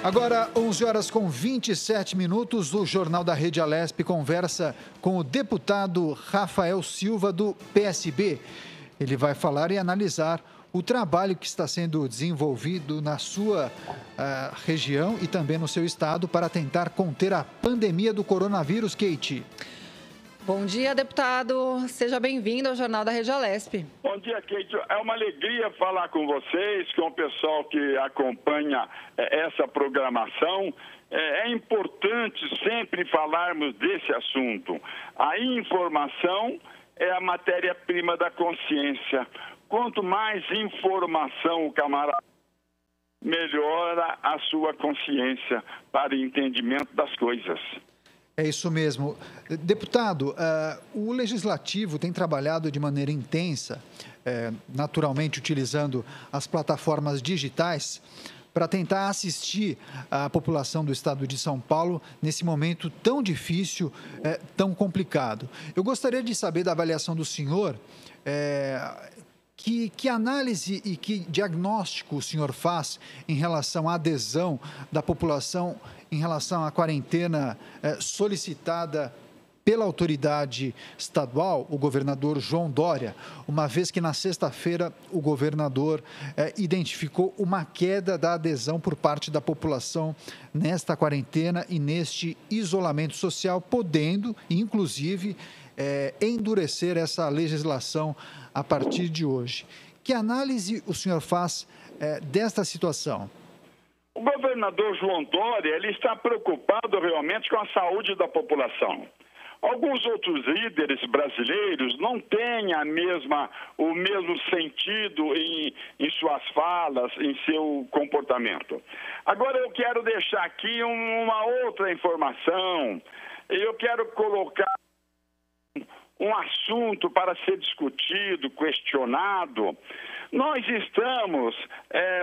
Agora, 11 horas com 27 minutos, o Jornal da Rede Alesp conversa com o deputado Rafael Silva, do PSB. Ele vai falar e analisar o trabalho que está sendo desenvolvido na sua região e também no seu estado para tentar conter a pandemia do coronavírus, Kate. Bom dia, deputado. Seja bem-vindo ao Jornal da Rede Alesp. Bom dia, Kate. É uma alegria falar com vocês, com o pessoal que acompanha essa programação. É importante sempre falarmos desse assunto. A informação é a matéria-prima da consciência. Quanto mais informação o camarada, melhora a sua consciência para o entendimento das coisas. É isso mesmo. Deputado, o Legislativo tem trabalhado de maneira intensa, naturalmente utilizando as plataformas digitais, para tentar assistir a população do estado de São Paulo nesse momento tão difícil, tão complicado. Eu gostaria de saber da avaliação do senhor, que análise e que diagnóstico o senhor faz em relação à adesão da população em relação à quarentena solicitada pela autoridade estadual, o governador João Dória, uma vez que na sexta-feira o governador identificou uma queda da adesão por parte da população nesta quarentena e neste isolamento social, podendo, inclusive, endurecer essa legislação a partir de hoje. Que análise o senhor faz desta situação? O governador João Dória, ele está preocupado realmente com a saúde da população. Alguns outros líderes brasileiros não têm o mesmo sentido em suas falas, em seu comportamento. Agora eu quero deixar aqui uma outra informação. Eu quero colocar um assunto para ser discutido, questionado. Nós estamos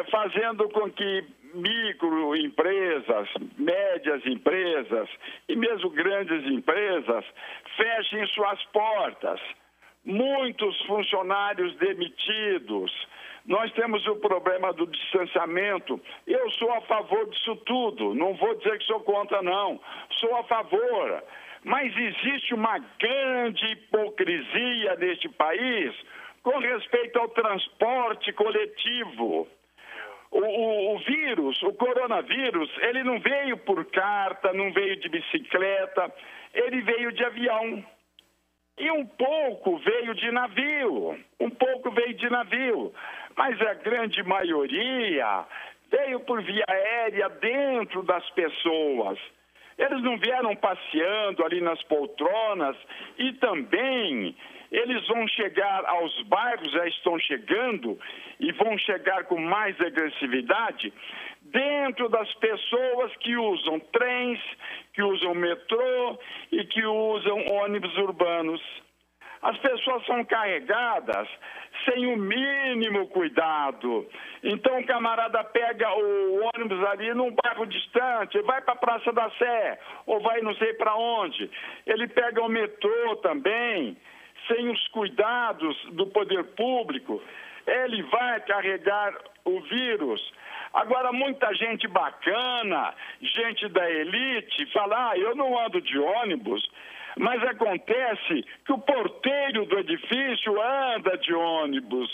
fazendo com que microempresas, médias empresas e mesmo grandes empresas fechem suas portas. Muitos funcionários demitidos. Nós temos o problema do distanciamento. Eu sou a favor disso tudo. Não vou dizer que sou contra, não. Sou a favor. Mas existe uma grande hipocrisia neste país com respeito ao transporte coletivo. O vírus, o coronavírus, ele não veio por carta, não veio de bicicleta, ele veio de avião. E um pouco veio de navio, mas a grande maioria veio por via aérea dentro das pessoas. Eles não vieram passeando ali nas poltronas e também eles vão chegar aos bairros, já estão chegando e vão chegar com mais agressividade dentro das pessoas que usam trens, que usam metrô e que usam ônibus urbanos. As pessoas são carregadas sem o mínimo cuidado. Então o camarada pega o ônibus ali num bairro distante, vai para a Praça da Sé, ou vai não sei para onde. Ele pega o metrô também, sem os cuidados do poder público, ele vai carregar o vírus. Agora, muita gente bacana, gente da elite, fala, eu não ando de ônibus, mas acontece que o porteiro do edifício anda de ônibus,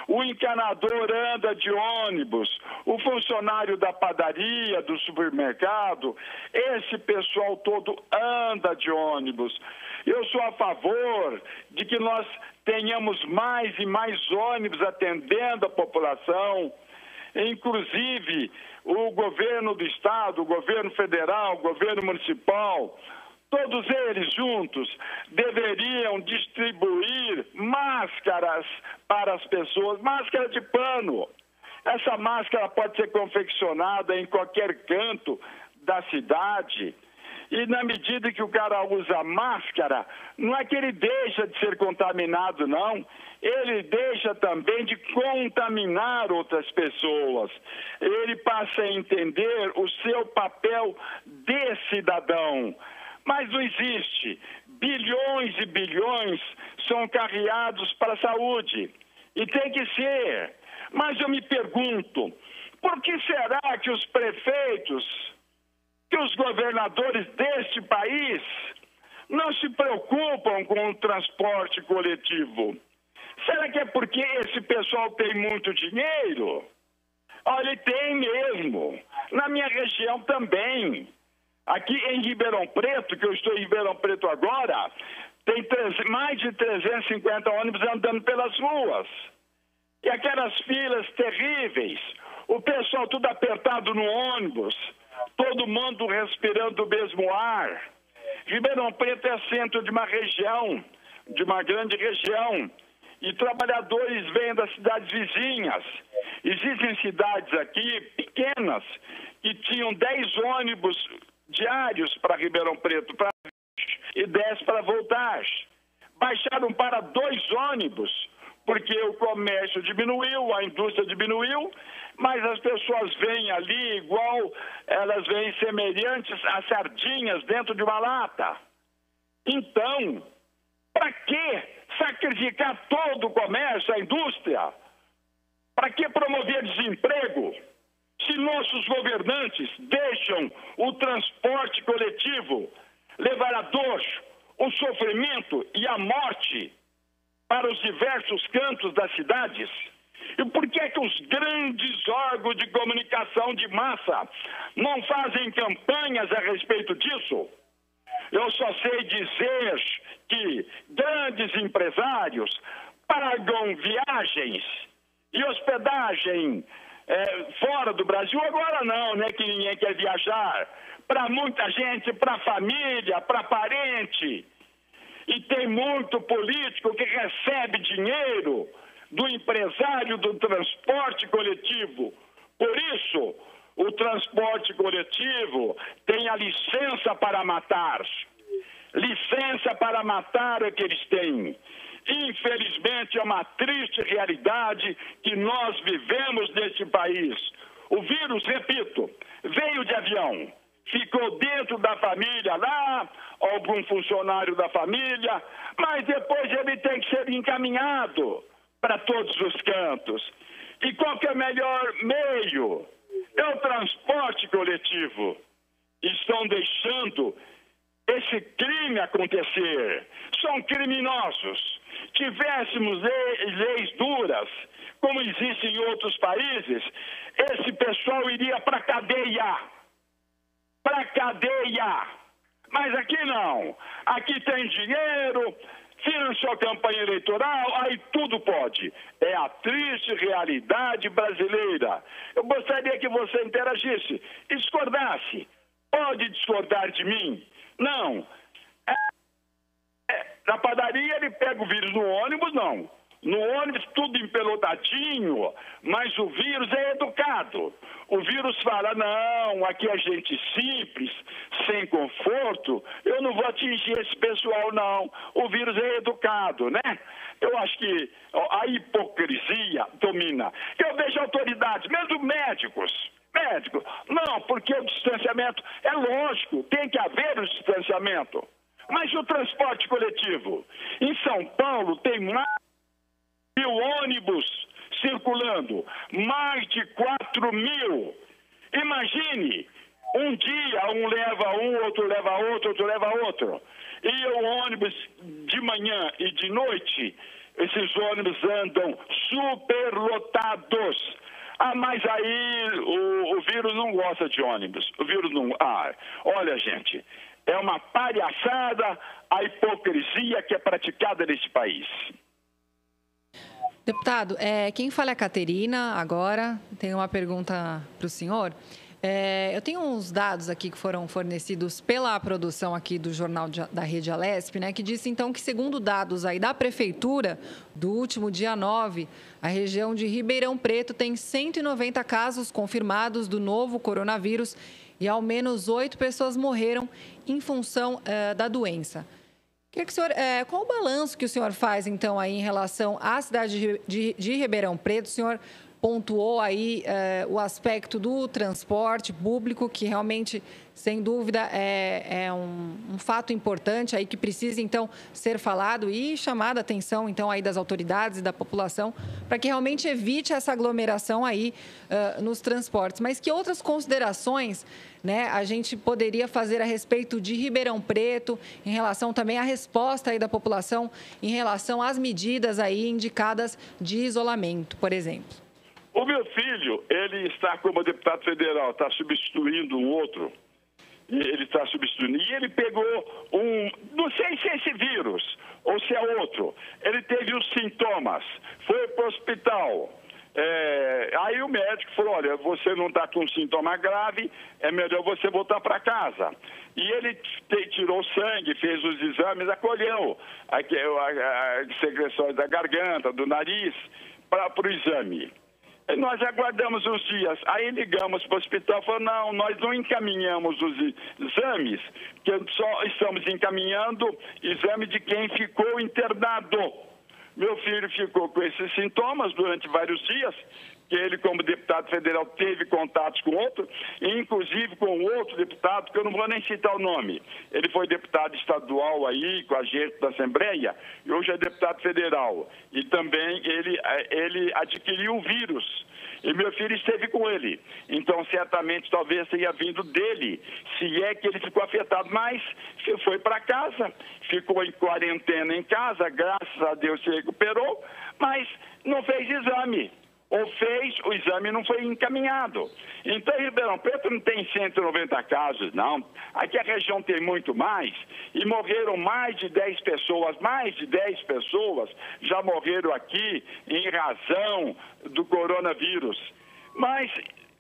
o encanador anda de ônibus, o funcionário da padaria, do supermercado, esse pessoal todo anda de ônibus. Eu sou a favor de que nós tenhamos mais e mais ônibus atendendo a população. Inclusive, o governo do estado, o governo federal, o governo municipal, todos eles juntos deveriam distribuir máscaras para as pessoas, máscara de pano. Essa máscara pode ser confeccionada em qualquer canto da cidade. E na medida que o cara usa máscara, não é que ele deixa de ser contaminado, não. Ele deixa também de contaminar outras pessoas. Ele passa a entender o seu papel de cidadão. Mas não existe. Bilhões e bilhões são carreados para a saúde. E tem que ser. Mas eu me pergunto, Por que será que os prefeitos, que os governadores deste país não se preocupam com o transporte coletivo? Será que é porque esse pessoal tem muito dinheiro? Olha, tem mesmo. Na minha região também. Aqui em Ribeirão Preto, que eu estou em Ribeirão Preto agora, tem mais de 350 ônibus andando pelas ruas. E aquelas filas terríveis, o pessoal tudo apertado no ônibus, todo mundo respirando o mesmo ar. Ribeirão Preto é centro de uma região, de uma grande região, e trabalhadores vêm das cidades vizinhas. Existem cidades aqui pequenas que tinham 10 ônibus diários para Ribeirão Preto e 10 para voltar. Baixaram para 2 ônibus, porque o comércio diminuiu, a indústria diminuiu, mas as pessoas vêm ali igual elas vêm semelhantes a sardinhas dentro de uma lata. Então, para que sacrificar todo o comércio, a indústria? Para que promover desemprego? Se nossos governantes deixam o transporte coletivo levar a dor, o sofrimento e a morte para os diversos cantos das cidades? E por que é que os grandes órgãos de comunicação de massa não fazem campanhas a respeito disso? Eu só sei dizer que grandes empresários pagam viagens e hospedagem fora do Brasil. Agora não, né, que ninguém quer viajar. Para muita gente, para família, para parente. E tem muito político que recebe dinheiro do empresário do transporte coletivo. Por isso, o transporte coletivo tem a licença para matar. Licença para matar é que eles têm. Infelizmente, é uma triste realidade que nós vivemos neste país. O vírus, repito, veio de avião, ficou dentro da família lá, algum funcionário da família, mas depois ele tem que ser encaminhado para todos os cantos. E qual que é o melhor meio? É o transporte coletivo. Estão deixando esse crime acontecer. São criminosos. Tivéssemos leis duras, como existem em outros países, esse pessoal iria para a cadeia. Para a cadeia. Mas aqui não. Aqui tem dinheiro, financiou campanha eleitoral, aí tudo pode. É a triste realidade brasileira. Eu gostaria que você interagisse, discordasse. Pode discordar de mim? Não. Na padaria ele pega o vírus no ônibus, não. No ônibus tudo empelotadinho, mas o vírus é educado. O vírus fala, não, aqui é gente simples, sem conforto, eu não vou atingir esse pessoal, não. O vírus é educado, né? Eu acho que a hipocrisia domina. Eu vejo autoridades, mesmo médicos, não, porque o distanciamento é lógico, tem que haver o distanciamento. Mas o transporte coletivo, em São Paulo tem mais de 1.000 ônibus circulando, mais de 4.000. Imagine, um dia um leva um, outro leva outro, outro leva outro. E o ônibus de manhã e de noite, esses ônibus andam superlotados. Ah, mas aí o vírus não gosta de ônibus. O vírus não... olha, gente, é uma palhaçada a hipocrisia que é praticada nesse país. Deputado, quem fala é a Caterina agora. Tem uma pergunta para o senhor. Eu tenho uns dados aqui que foram fornecidos pela produção aqui do Jornal da Rede Alesp, né, que diz, então, que segundo dados aí da Prefeitura, do último dia 9, a região de Ribeirão Preto tem 190 casos confirmados do novo coronavírus e ao menos 8 pessoas morreram em função da doença. Queria que o senhor, qual o balanço que o senhor faz, então, aí em relação à cidade de Ribeirão Preto? O senhor pontuou aí o aspecto do transporte público, que realmente, sem dúvida, é um fato importante aí que precisa, então, ser falado e chamada a atenção, então, aí das autoridades e da população, para que realmente evite essa aglomeração aí nos transportes. Mas que outras considerações, né, a gente poderia fazer a respeito de Ribeirão Preto, em relação também à resposta aí da população, em relação às medidas aí indicadas de isolamento, por exemplo? O meu filho, ele está como deputado federal, está substituindo um outro. Ele está substituindo. E ele pegou não sei se é esse vírus ou se é outro. Ele teve os sintomas, foi para o hospital. Aí o médico falou, olha, você não está com sintoma grave, é melhor você voltar para casa. E ele tirou sangue, fez os exames, acolheu as secreções da garganta, do nariz, para o exame. E nós aguardamos uns dias, aí ligamos para o hospital e falamos, não, nós não encaminhamos os exames, que só estamos encaminhando exame de quem ficou internado. Meu filho ficou com esses sintomas durante vários dias, que ele, como deputado federal, teve contatos com outro, inclusive com outro deputado, que eu não vou nem citar o nome. Ele foi deputado estadual aí, com a gente da Assembleia, e hoje é deputado federal. E também ele adquiriu o vírus. E meu filho esteve com ele. Então, certamente, talvez tenha vindo dele, se é que ele ficou afetado. Mas foi para casa, ficou em quarentena em casa, graças a Deus se recuperou, mas não fez exame. Ou fez, o exame não foi encaminhado. Então, Ribeirão Preto não tem 190 casos, não. Aqui a região tem muito mais, e morreram mais de 10 pessoas já morreram aqui em razão do coronavírus. Mas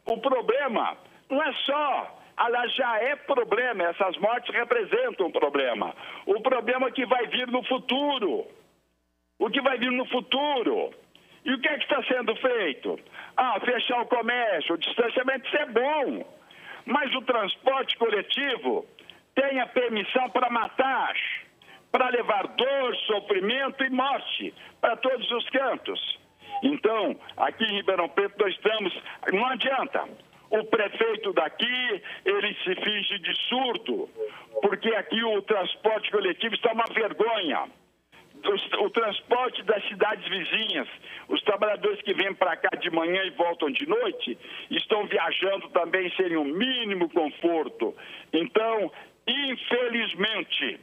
o problema não é só, ela já é problema, essas mortes representam um problema. O problema que vai vir no futuro. O que vai vir no futuro. E o que é que está sendo feito? Fechar o comércio, o distanciamento, isso é bom. Mas o transporte coletivo tem a permissão para matar, para levar dor, sofrimento e morte para todos os cantos. Então, aqui em Ribeirão Preto nós estamos, não adianta. O prefeito daqui, ele se finge de surdo, porque aqui o transporte coletivo está uma vergonha. O transporte das cidades vizinhas, os trabalhadores que vêm para cá de manhã e voltam de noite, estão viajando também sem o mínimo conforto. Então, infelizmente,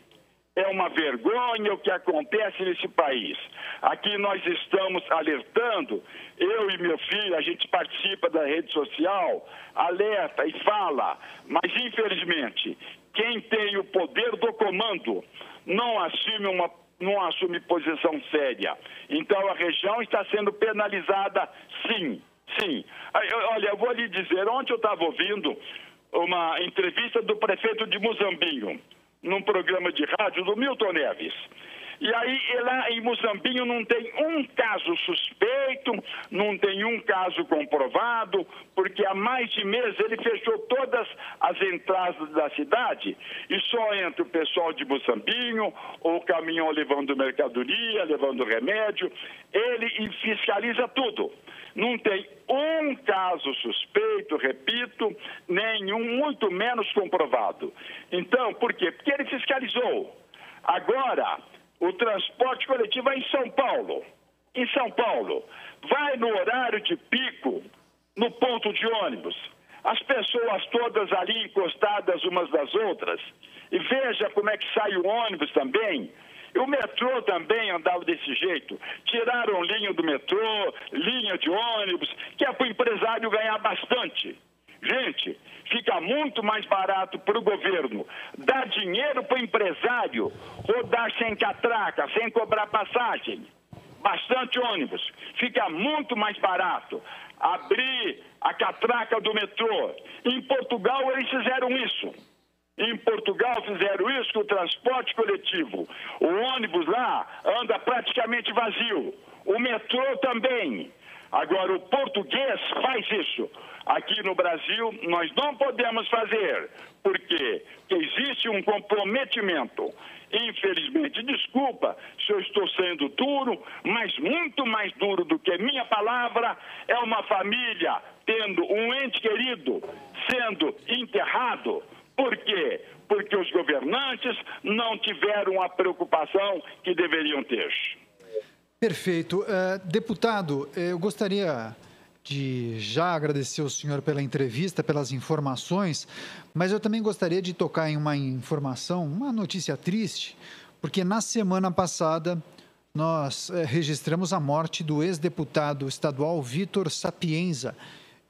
é uma vergonha o que acontece nesse país. Aqui nós estamos alertando, eu e meu filho, a gente participa da rede social, alerta e fala, mas infelizmente, quem tem o poder do comando não assume posição séria. Então, a região está sendo penalizada, sim. Olha, eu vou lhe dizer, ontem eu estava ouvindo uma entrevista do prefeito de Muzambinho, num programa de rádio do Milton Neves. E aí, lá em Muzambinho não tem um caso suspeito, não tem um caso comprovado, porque há mais de mês ele fechou todas as entradas da cidade e só entra o pessoal de Muzambinho, ou caminhão levando mercadoria, levando remédio, ele fiscaliza tudo. Não tem um caso suspeito, repito, nenhum, muito menos comprovado. Então, por quê? Porque ele fiscalizou. Agora, o transporte coletivo é em São Paulo. Em São Paulo, vai no horário de pico, no ponto de ônibus. As pessoas todas ali encostadas umas das outras. E veja como é que sai o ônibus também. E o metrô também andava desse jeito. Tiraram linha do metrô, linha de ônibus, que é para o empresário ganhar bastante. Gente, fica muito mais barato para o governo dar dinheiro para o empresário rodar sem catraca, sem cobrar passagem. Bastante ônibus. Fica muito mais barato abrir a catraca do metrô. Em Portugal, eles fizeram isso. Em Portugal fizeram isso com o transporte coletivo. O ônibus lá anda praticamente vazio. O metrô também. Agora, o português faz isso. Aqui no Brasil, nós não podemos fazer. Por quê? Porque existe um comprometimento. Infelizmente, desculpa se eu estou sendo duro, mas muito mais duro do que minha palavra é uma família tendo um ente querido sendo enterrado. Por quê? Porque os governantes não tiveram a preocupação que deveriam ter. Perfeito. Deputado, eu gostaria de já agradecer ao senhor pela entrevista, pelas informações, mas eu também gostaria de tocar em uma informação, uma notícia triste, porque na semana passada nós registramos a morte do ex-deputado estadual Vitor Sapienza,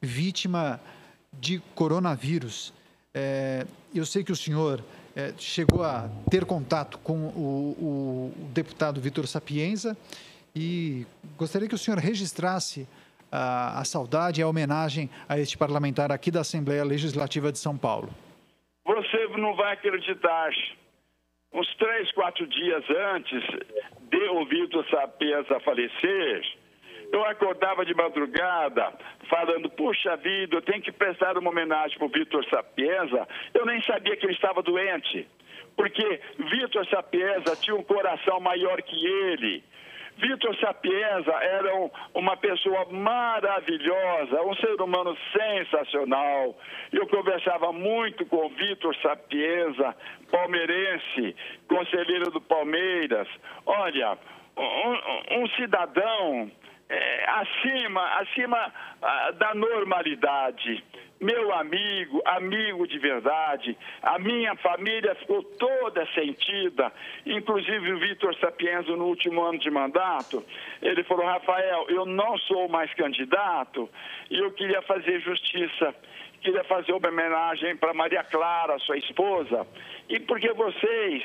vítima de coronavírus. Eu sei que o senhor chegou a ter contato com o deputado Vitor Sapienza e gostaria que o senhor registrasse a saudade e a homenagem a este parlamentar aqui da Assembleia Legislativa de São Paulo. Você não vai acreditar. Uns 3, 4 dias antes de o Vitor Sapienza falecer, eu acordava de madrugada falando, puxa vida, eu tenho que prestar uma homenagem para o Vitor Sapienza. Eu nem sabia que ele estava doente, porque Vitor Sapienza tinha um coração maior que ele. Vitor Sapienza era uma pessoa maravilhosa, um ser humano sensacional. Eu conversava muito com o Vitor Sapienza, palmeirense, conselheiro do Palmeiras. Olha, um cidadão acima da normalidade. Meu amigo de verdade. A minha família ficou toda sentida, inclusive o Vitor Sapienza no último ano de mandato. Ele falou, Rafael, eu não sou mais candidato e eu queria fazer justiça. Queria fazer uma homenagem para Maria Clara, sua esposa, e porque vocês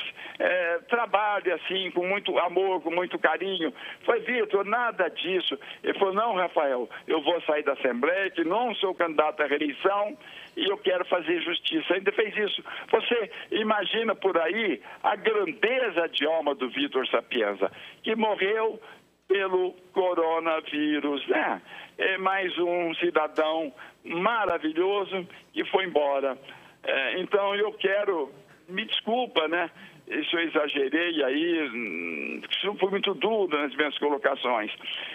trabalham assim, com muito amor, com muito carinho. Foi, Vitor, nada disso. Ele falou, não, Rafael, eu vou sair da Assembleia, que não sou candidato à reeleição, e eu quero fazer justiça. Ainda fez isso. Você imagina por aí a grandeza de alma do Vitor Sapienza, que morreu pelo coronavírus, né? É mais um cidadão maravilhoso que foi embora. Então, eu quero... Me desculpa, né? Isso eu exagerei aí, isso foi muito duro nas minhas colocações.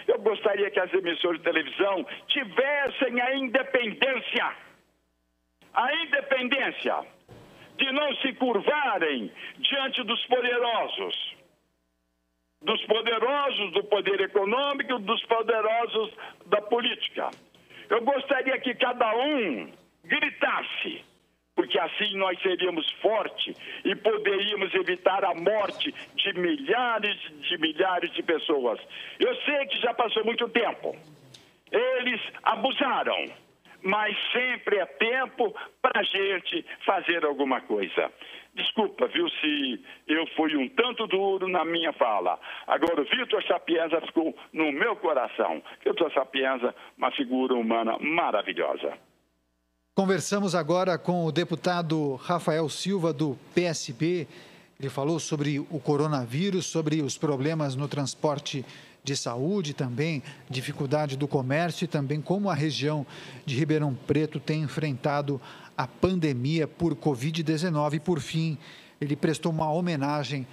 Eu gostaria que as emissoras de televisão tivessem a independência de não se curvarem diante dos poderosos do poder econômico, dos poderosos da política. Eu gostaria que cada um gritasse, porque assim nós seríamos fortes e poderíamos evitar a morte de milhares de pessoas. Eu sei que já passou muito tempo. Eles abusaram, mas sempre é tempo para a gente fazer alguma coisa. Desculpa, viu, se eu fui um tanto duro na minha fala. Agora, o Vitor Sapienza ficou no meu coração. Vitor Sapienza, uma figura humana maravilhosa. Conversamos agora com o deputado Rafael Silva, do PSB. Ele falou sobre o coronavírus, sobre os problemas no transporte de saúde, também dificuldade do comércio e também como a região de Ribeirão Preto tem enfrentado a pandemia por Covid-19. E, por fim, ele prestou uma homenagem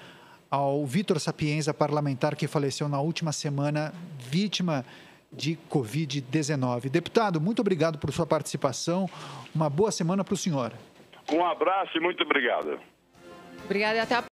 ao Vitor Sapienza, parlamentar que faleceu na última semana, vítima de Covid-19. Deputado, muito obrigado por sua participação. Uma boa semana para o senhor. Um abraço e muito obrigado. Obrigada e até a